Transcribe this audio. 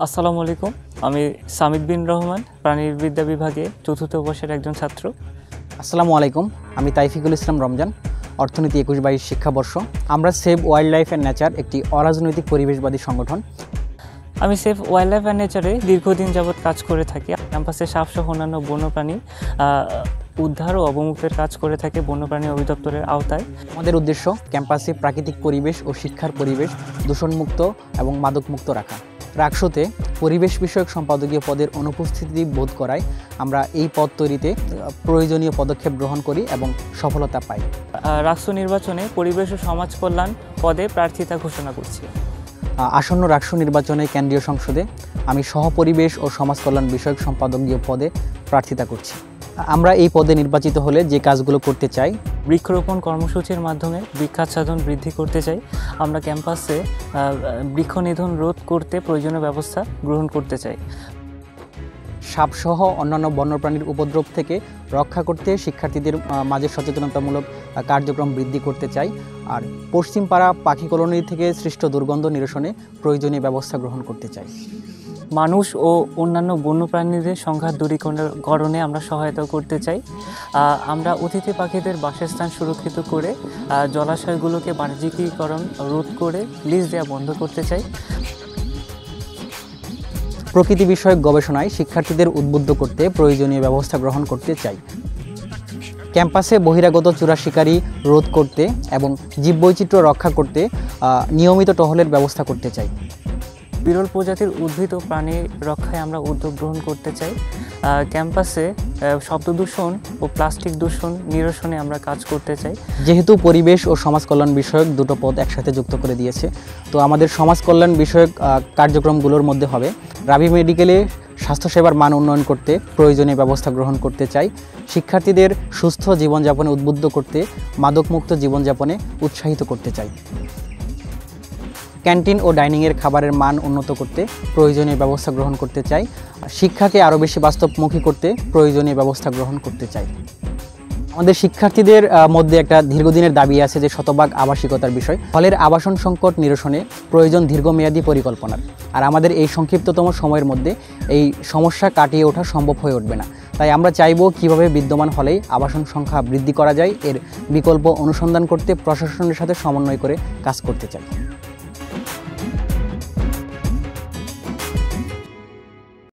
আসসালামু আলাইকুম। আমি সামিদ বিন রহমান, প্রাণীবিদ্যা বিভাগে চতুর্থ বর্ষের একজন ছাত্র। আসসালামু আলাইকুম। আমি তাইফিকুল ইসলাম রমজান, অর্থনীতি 21-22 শিক্ষাবর্ষ। আমরা save wild life and nature একটি অরাজনৈতিক পরিবেশবাদী সংগঠন। আমি সেভ ওয়াইল্ড লাইফ অ্যান্ড নেচারে দীর্ঘদিন যাবৎ কাজ করে থাকি। ক্যাম্পাসে সাপসহ অন্যান্য বন্যপ্রাণী উদ্ধার ও অবমুক্তের কাজ করে থাকে বন্যপ্রাণী অধিদপ্তরের আওতায়। আমাদের উদ্দেশ্য ক্যাম্পাসে প্রাকৃতিক পরিবেশ ও শিক্ষার পরিবেশ দূষণমুক্ত এবং মাদকমুক্ত রাখা। রাকসুতে পরিবেশ বিষয়ক সম্পাদকীয় পদের অনুপস্থিতি বোধ করায় আমরা এই পদ তৈরিতে প্রয়োজনীয় পদক্ষেপ গ্রহণ করি এবং সফলতা পাই। রাকসু নির্বাচনে পরিবেশ ও সমাজ কল্যাণ পদে প্রার্থিতা ঘোষণা করছি। আসন্ন রাকসু নির্বাচনে কেন্দ্রীয় সংসদে আমি সহপরিবেশ ও সমাজ কল্যাণ বিষয়ক সম্পাদকীয় পদে প্রার্থিতা করছি। আমরা এই পদে নির্বাচিত হলে যে কাজগুলো করতে চাই: বৃক্ষরোপণ কর্মসূচির মাধ্যমে বৃক্ষাচ্ছাদন বৃদ্ধি করতে চাই। আমরা ক্যাম্পাসে বৃক্ষ নিধন রোধ করতে প্রয়োজনীয় ব্যবস্থা গ্রহণ করতে চাই। সাপসহ অন্যান্য বন্যপ্রাণীর উপদ্রব থেকে রক্ষা করতে শিক্ষার্থীদের মাঝে সচেতনতামূলক কার্যক্রম বৃদ্ধি করতে চাই। আর পশ্চিমপাড়া পাখি কলোনি থেকে সৃষ্ট দুর্গন্ধ নিরসনে প্রয়োজনীয় ব্যবস্থা গ্রহণ করতে চাই। মানুষ ও অন্যান্য বন্যপ্রাণীদের সংখ্যা দূরীকরণে আমরা সহায়তা করতে চাই। আমরা অতিথি পাখিদের বাসস্থান সুরক্ষিত করে জলাশয়গুলোকে বাণিজ্যিকীকরণ রোধ করে লিজ দেওয়া বন্ধ করতে চাই। প্রকৃতি বিষয়ক গবেষণায় শিক্ষার্থীদের উদ্বুদ্ধ করতে প্রয়োজনীয় ব্যবস্থা গ্রহণ করতে চাই। ক্যাম্পাসে বহিরাগত চোরা শিকারি রোধ করতে এবং জীববৈচিত্র্য রক্ষা করতে নিয়মিত টহলের ব্যবস্থা করতে চাই। বিরল প্রজাতির উদ্ভিদ ও প্রাণী রক্ষায় আমরা উদ্যোগ গ্রহণ করতে চাই। ক্যাম্পাসে শব্দ দূষণ ও প্লাস্টিক দূষণ নিরসনে আমরা কাজ করতে চাই। যেহেতু পরিবেশ ও সমাজ কল্যাণ বিষয়ক দুটো পদ একসাথে যুক্ত করে দিয়েছে, তো আমাদের সমাজ কল্যাণ বিষয়ক কার্যক্রমগুলোর মধ্যে হবে রাবি মেডিকেলে স্বাস্থ্যসেবার মান উন্নয়ন করতে প্রয়োজনীয় ব্যবস্থা গ্রহণ করতে চাই। শিক্ষার্থীদের সুস্থ জীবনযাপনে উদ্বুদ্ধ করতে মাদকমুক্ত জীবনযাপনে উৎসাহিত করতে চাই। ক্যান্টিন ও ডাইনিংয়ের খাবারের মান উন্নত করতে প্রয়োজনীয় ব্যবস্থা গ্রহণ করতে চাই। শিক্ষাকে আরও বেশি বাস্তবমুখী করতে প্রয়োজনীয় ব্যবস্থা গ্রহণ করতে চাই। আমাদের শিক্ষার্থীদের মধ্যে একটা দীর্ঘদিনের দাবি আছে যে শতভাগ আবাসিকতার বিষয়। হলের আবাসন সংকট নিরসনে প্রয়োজন দীর্ঘমেয়াদী পরিকল্পনার। আর আমাদের এই সংক্ষিপ্ততম সময়ের মধ্যে এই সমস্যা কাটিয়ে ওঠা সম্ভব হয়ে উঠবে না। তাই আমরা চাইব কিভাবে বিদ্যমান হলেই আবাসন সংখ্যা বৃদ্ধি করা যায়, এর বিকল্প অনুসন্ধান করতে প্রশাসনের সাথে সমন্বয় করে কাজ করতে চাই।